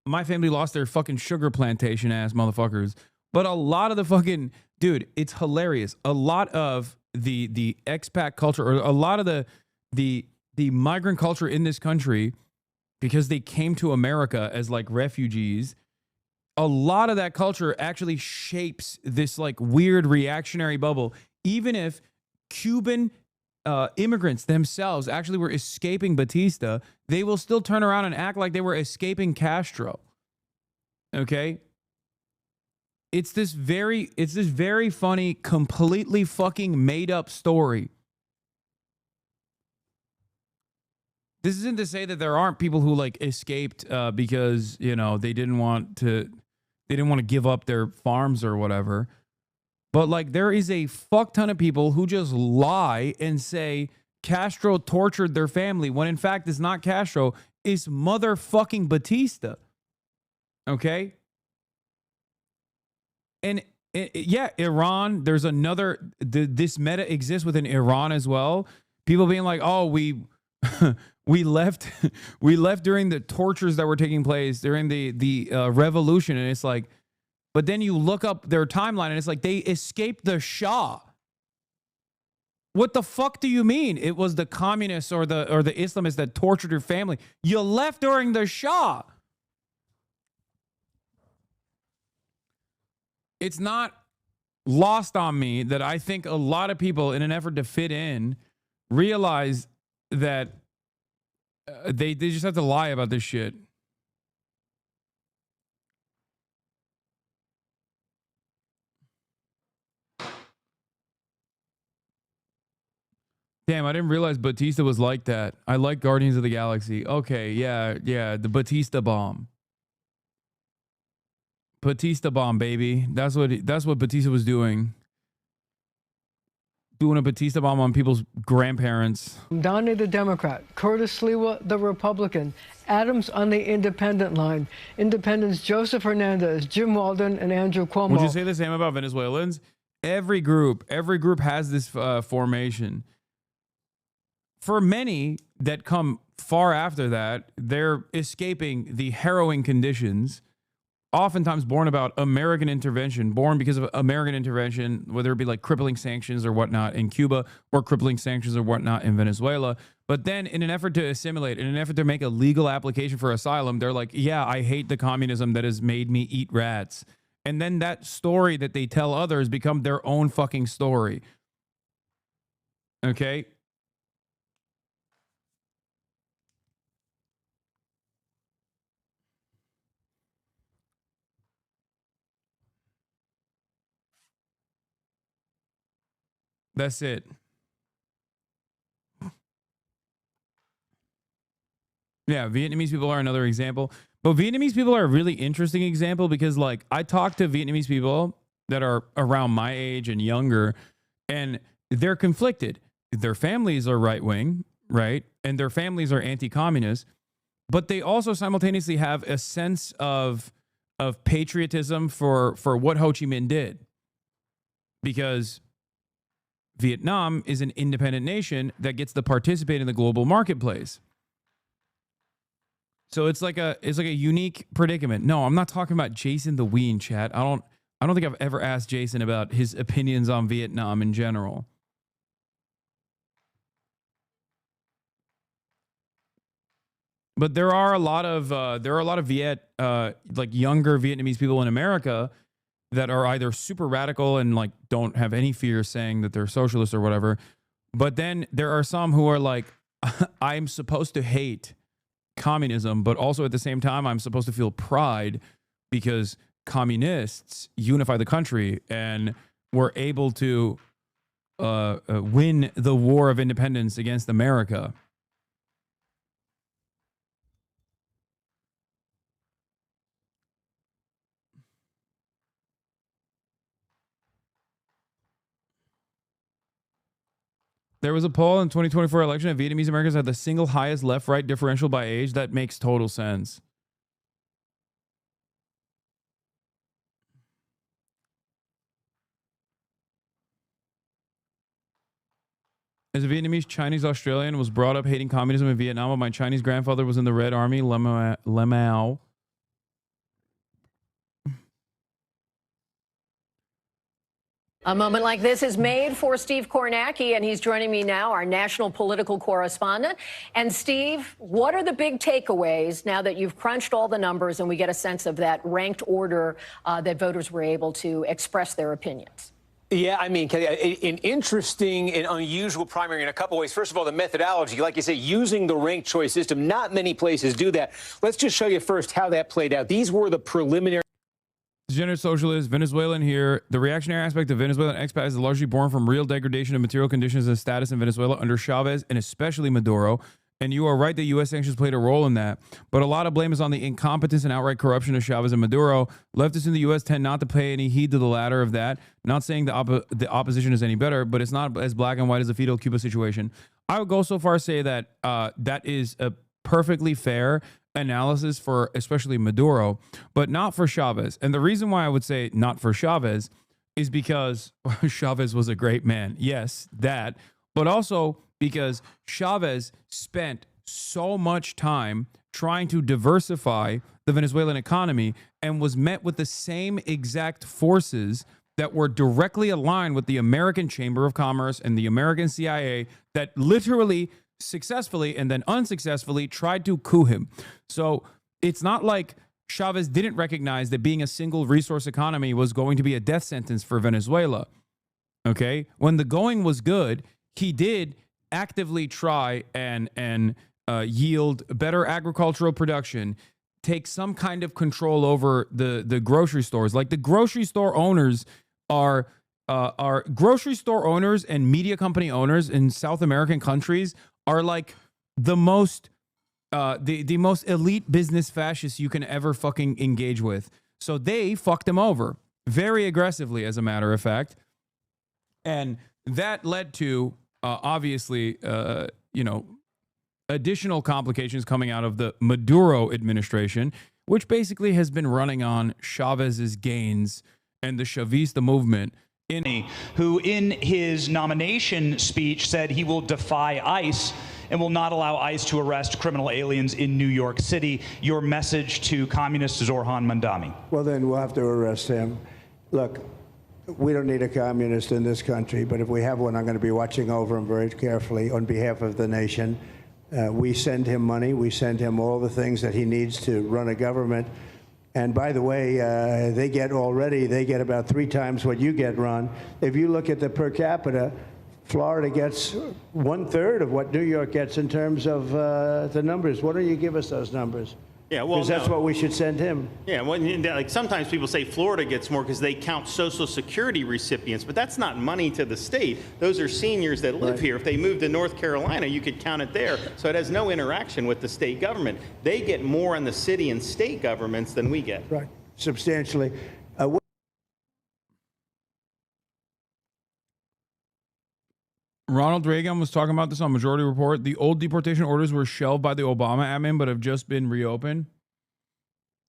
My family lost their fucking sugar plantation ass motherfuckers. But a lot of the fucking, dude, it's hilarious. A lot of the expat culture, or a lot of the migrant culture in this country, because they came to America as like refugees, a lot of that culture actually shapes this like weird reactionary bubble. Even if Cuban immigrants themselves actually were escaping Batista, they will still turn around and act like they were escaping Castro. Okay? It's this very funny, completely fucking made up story. This isn't to say that there aren't people who like escaped because, you know, they didn't want to give up their farms or whatever. But like there is a fuck ton of people who just lie and say Castro tortured their family when in fact it's not Castro, it's motherfucking Batista. Okay? And yeah, Iran, there's another, this meta exists within Iran as well. People being like, oh, we left during the tortures that were taking place during the revolution. And it's like, but then you look up their timeline and it's like they escaped the Shah. What the fuck do you mean? It was the communists or the Islamists that tortured your family. You left during the Shah. It's not lost on me that I think a lot of people, in an effort to fit in, realize that they just have to lie about this shit. Damn, I didn't realize Batista was like that. I like Guardians of the Galaxy. Okay, yeah, the Batista bomb. Batista bomb, baby. That's what Batista was doing. Doing a Batista bomb on people's grandparents. Donnie the Democrat, Curtis Sliwa the Republican, Adams on the independent line, Independents Joseph Hernandez, Jim Walden, and Andrew Cuomo. Would you say the same about Venezuelans? Every group has this formation. For many that come far after that, they're escaping the harrowing conditions oftentimes born about American intervention, born because of American intervention, whether it be like crippling sanctions or whatnot in Cuba or crippling sanctions or whatnot in Venezuela. But then in an effort to assimilate, in an effort to make a legal application for asylum, they're like, yeah, I hate the communism that has made me eat rats. And then that story that they tell others become their own fucking story. Okay? That's it. Yeah, Vietnamese people are another example. But Vietnamese people are a really interesting example because, like, I talk to Vietnamese people that are around my age and younger, and they're conflicted. Their families are right-wing, right? And their families are anti-communist, but they also simultaneously have a sense of patriotism for what Ho Chi Minh did. Because Vietnam is an independent nation that gets to participate in the global marketplace. So it's like a unique predicament. No, I'm not talking about Jason the Ween, chat. I don't think I've ever asked Jason about his opinions on Vietnam in general. But there are a lot of like younger Vietnamese people in America that are either super radical and like don't have any fear saying that they're socialists or whatever. But then there are some who are like, I'm supposed to hate communism, but also at the same time, I'm supposed to feel pride because communists unify the country and were able to win the war of independence against America. There was a poll in the 2024 election that Vietnamese Americans had the single highest left-right differential by age. That makes total sense. As a Vietnamese Chinese Australian, was brought up hating communism in Vietnam, but my Chinese grandfather was in the Red Army, Lemao. A moment like this is made for Steve Kornacki, and he's joining me now, our national political correspondent. And Steve, what are the big takeaways now that you've crunched all the numbers and we get a sense of that ranked order that voters were able to express their opinions? Yeah, I mean, an interesting and unusual primary in a couple ways. First of all, the methodology, like you say, using the ranked choice system. Not many places do that. Let's just show you first how that played out. These were the preliminary. Degenerate socialist, Venezuelan here. The reactionary aspect of Venezuelan expat is largely born from real degradation of material conditions and status in Venezuela under Chavez and especially Maduro. And you are right that U.S. sanctions played a role in that. But a lot of blame is on the incompetence and outright corruption of Chavez and Maduro. Leftists in the U.S. tend not to pay any heed to the latter of that. Not saying the opposition is any better, but it's not as black and white as the Fidel Cuba situation. I would go so far as say that that is a perfectly fair analysis for especially Maduro, but not for Chavez. And the reason why I would say not for Chavez is because Chavez was a great man. Yes, that. But also because Chavez spent so much time trying to diversify the Venezuelan economy and was met with the same exact forces that were directly aligned with the American Chamber of Commerce and the American CIA that literally successfully and then unsuccessfully tried to coup him. So it's not like Chavez didn't recognize that being a single resource economy was going to be a death sentence for Venezuela. Okay? When the going was good, he did actively try and yield better agricultural production, take some kind of control over the grocery stores. Like the grocery store owners are grocery store owners and media company owners in South American countries are like the most elite business fascists you can ever fucking engage with. So they fucked him over very aggressively, as a matter of fact. And that led to obviously, additional complications coming out of the Maduro administration, which basically has been running on Chavez's gains and the Chavista movement. Who in his nomination speech said he will defy ICE and will not allow ICE to arrest criminal aliens in New York City. Your message to communist Zorhan Mandami. Well, then we'll have to arrest him. Look, we don't need a communist in this country, but if we have one, I'm going to be watching over him very carefully on behalf of the nation. We send him money. We send him all the things that he needs to run a government. And by the way, they get about 3 times what you get, Ron. If you look at the per capita, Florida gets 1/3 of what New York gets in terms of the numbers. Why don't you give us those numbers? Yeah, well, because that's what we should send him. Yeah, well, like sometimes people say Florida gets more because they count Social Security recipients, but that's not money to the state. Those are seniors that live here. If they moved to North Carolina, you could count it there. So it has no interaction with the state government. They get more in the city and state governments than we get. Right, substantially. Ronald Reagan was talking about this on Majority Report. The old deportation orders were shelved by the Obama admin, but have just been reopened.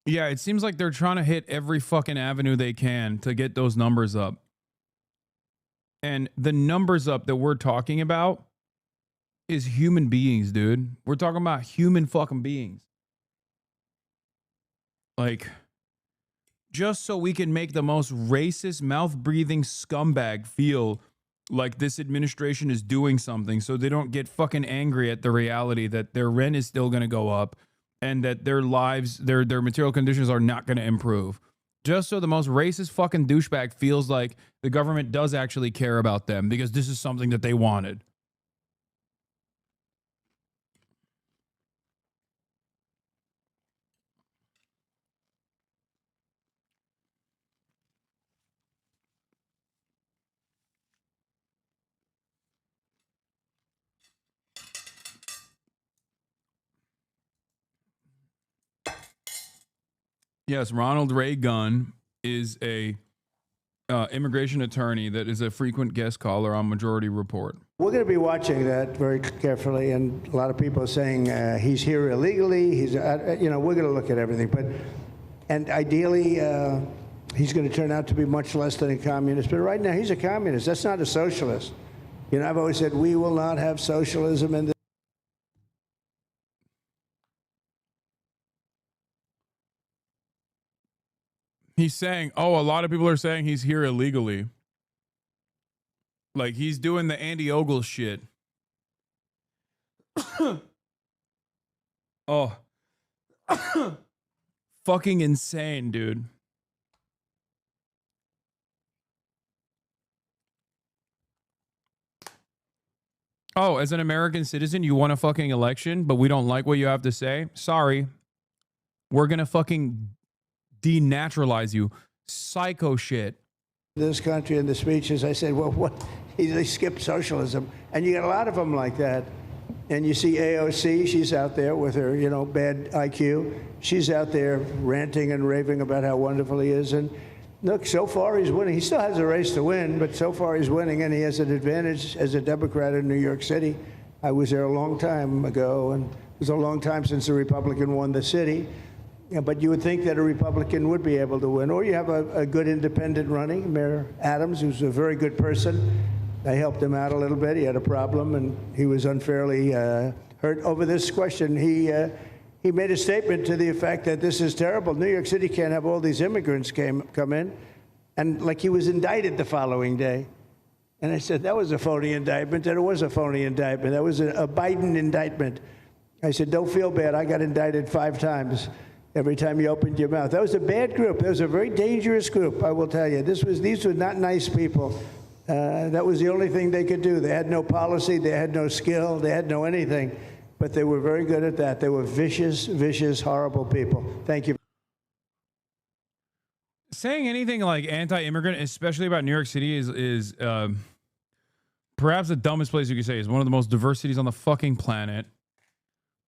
Yeah, it seems like they're trying to hit every fucking avenue they can to get those numbers up. And the numbers up that we're talking about is human beings, dude. We're talking about human fucking beings. Like, just so we can make the most racist, mouth-breathing scumbag feel like this administration is doing something so they don't get fucking angry at the reality that their rent is still going to go up and that their lives, their material conditions are not going to improve. Just so the most racist fucking douchebag feels like the government does actually care about them because this is something that they wanted. Yes, Ronald Reagan is a immigration attorney that is a frequent guest caller on Majority Report. We're going to be watching that very carefully, and a lot of people are saying he's here illegally. He's, we're going to look at everything, and ideally, he's going to turn out to be much less than a communist. But right now, he's a communist. That's not a socialist. I've always said we will not have socialism in this. He's saying, a lot of people are saying he's here illegally. Like, he's doing the Andy Ogle shit. Oh. Fucking insane, dude. Oh, as an American citizen, you won a fucking election, but we don't like what you have to say? Sorry. We're gonna fucking denaturalize you. Psycho shit. This country and the speeches, I said, well, what? They skipped socialism. And you get a lot of them like that. And you see AOC, she's out there with her, bad IQ. She's out there ranting and raving about how wonderful he is. And look, so far he's winning. He still has a race to win, but so far he's winning, and he has an advantage as a Democrat in New York City. I was there a long time ago, and it was a long time since a Republican won the city. Yeah, but you would think that a Republican would be able to win. Or you have a good independent running, Mayor Adams, who's a very good person. I helped him out a little bit. He had a problem, and he was unfairly hurt over this question. He made a statement to the effect that this is terrible. New York City can't have all these immigrants come in. And like he was indicted the following day. And I said, that was a phony indictment. And it was a phony indictment. That was a Biden indictment. I said, don't feel bad. I got indicted 5 times. Every time you opened your mouth. That was a bad group. That was a very dangerous group, I will tell you. These were not nice people. That was the only thing they could do. They had no policy. They had no skill. They had no anything. But they were very good at that. They were vicious, vicious, horrible people. Thank you. Saying anything like anti-immigrant, especially about New York City, is perhaps the dumbest place you could say. It's one of the most diverse cities on the fucking planet.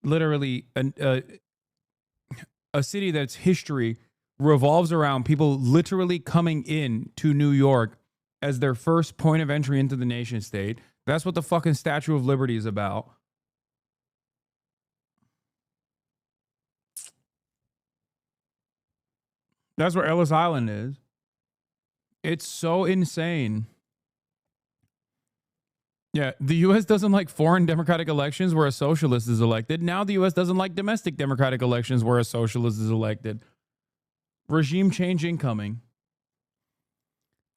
Literally, a city that's history revolves around people literally coming in to New York as their first point of entry into the nation state. That's what the fucking Statue of Liberty is about. That's where Ellis Island is. It's so insane. Yeah, the U.S. doesn't like foreign democratic elections where a socialist is elected. Now the U.S. doesn't like domestic democratic elections where a socialist is elected. Regime change incoming.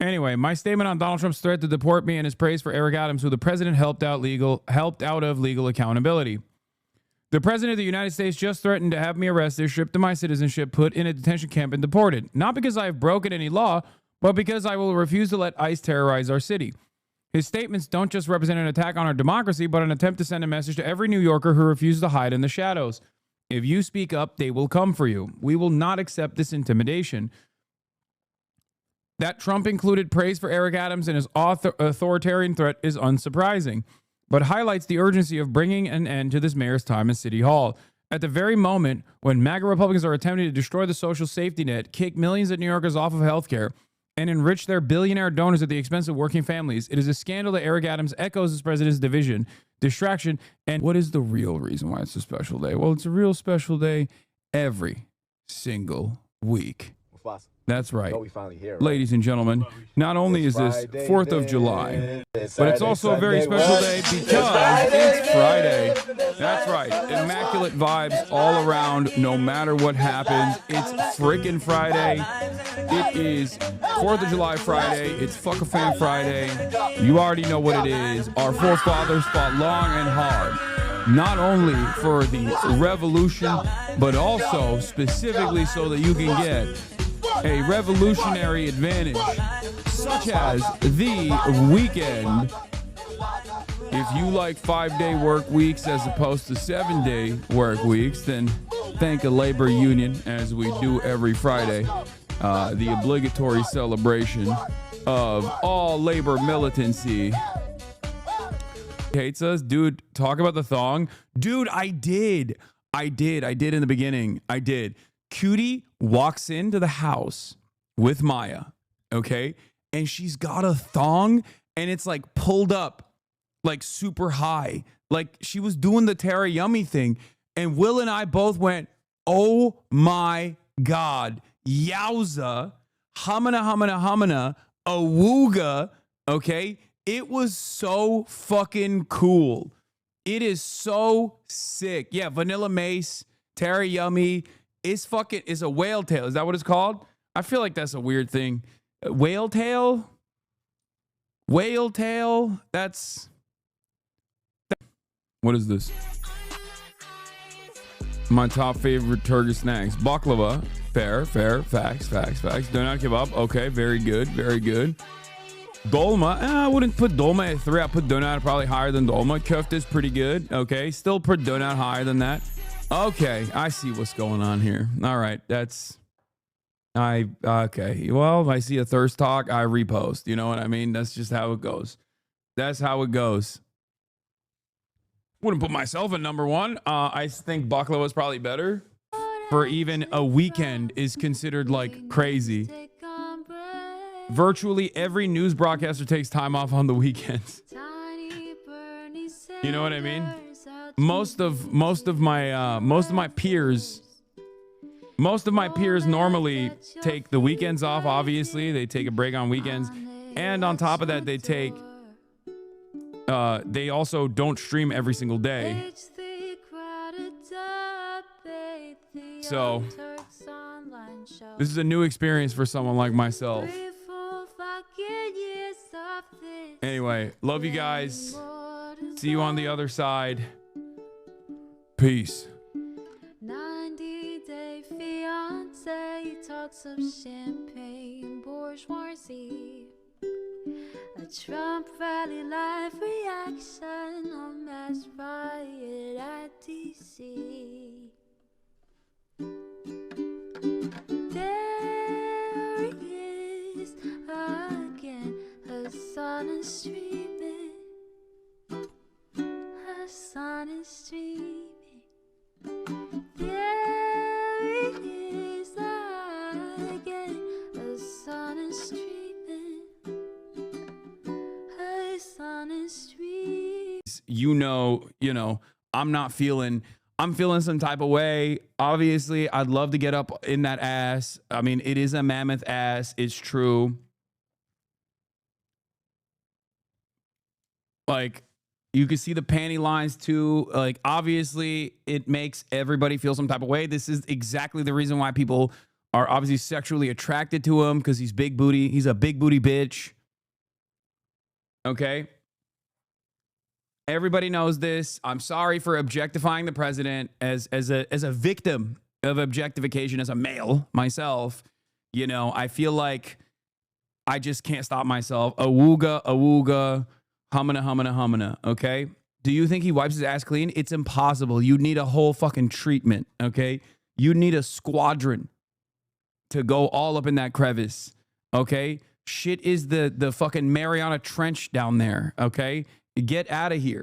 Anyway, my statement on Donald Trump's threat to deport me and his praise for Eric Adams, who the president helped out of legal accountability. The president of the United States just threatened to have me arrested, stripped of my citizenship, put in a detention camp, and deported. Not because I have broken any law, but because I will refuse to let ICE terrorize our city. His statements don't just represent an attack on our democracy, but an attempt to send a message to every New Yorker who refuses to hide in the shadows. If you speak up, they will come for you. We will not accept this intimidation. That Trump included praise for Eric Adams and his authoritarian threat is unsurprising, but highlights the urgency of bringing an end to this mayor's time in City Hall. At the very moment when MAGA Republicans are attempting to destroy the social safety net, kick millions of New Yorkers off of health care, and enrich their billionaire donors at the expense of working families, it is a scandal that Eric Adams echoes his president's division, distraction, and what is the real reason why it's a special day? Well, it's a real special day every single week. That's right. Ladies and gentlemen, not only is this 4th of July, but it's also a very special day because it's Friday. That's right. Immaculate vibes all around, no matter what happens. It's freaking Friday. It is 4th of July Friday. It's Fuck-a-Fan Friday. You already know what it is. Our forefathers fought long and hard, not only for the revolution, but also specifically so that you can get a revolutionary advantage, such as the weekend. If you like 5-day work weeks as opposed to 7-day work weeks, then thank a labor union, as we do every Friday, the obligatory celebration of all labor militancy. Hates us, dude. Talk about the thong, dude. I did in the beginning. I did. Cutie walks into the house with Maya, okay? And she's got a thong and it's like pulled up like super high. Like she was doing the Tara Yummy thing. And Will and I both went, oh my God, yowza, hamana, awooga, okay? It was so fucking cool. It is so sick. Yeah, Vanilla Mace, Tara Yummy, is a whale tail. Is that what it's called? I feel like that's a weird thing. Whale tail? Whale tail? What is this? My top favorite Turkish snacks. Baklava. Fair. Facts. Donut kebab. Okay, very good. Dolma. I wouldn't put dolma at 3. I'd put donut probably higher than dolma. Köfte is pretty good. Okay, still put donut higher than that. Okay, I see what's going on here. All right, okay. Well, I see a thirst talk, I repost. You know what I mean? That's just how it goes. That's how it goes. Wouldn't put myself at number 1. I think baklava is probably better. For even a weekend is considered like crazy. Virtually every news broadcaster takes time off on the weekends. You know what I mean? Most of my peers normally take the weekends off. Obviously, they take a break on weekends, and on top of that, they also don't stream every single day. So this is a new experience for someone like myself. Anyway, love you guys. See you on the other side. Peace. 90-day fiance talks of champagne bourgeoisie. A Trump rally live reaction on mass riot at DC. There he is again, her sun is streaming. Her sun is streaming. There he is again, the sun is streaming, her sun is streaming. You know, I'm feeling some type of way. Obviously, I'd love to get up in that ass. I mean, it is a mammoth ass. It's true. Like, You can see the panty lines too. Like, obviously, it makes everybody feel some type of way. This is exactly the reason why people are obviously sexually attracted to him, because he's big booty. He's a big booty bitch. Okay? Everybody knows this. I'm sorry for objectifying the president as a victim of objectification as a male myself. You know, I feel like I just can't stop myself. Awooga, awooga. Humana, humana, humana, okay? Do you think he wipes his ass clean? It's impossible. You need a whole fucking treatment, okay? You need a squadron to go all up in that crevice, okay? Shit is the fucking Mariana Trench down there, okay? Get out of here.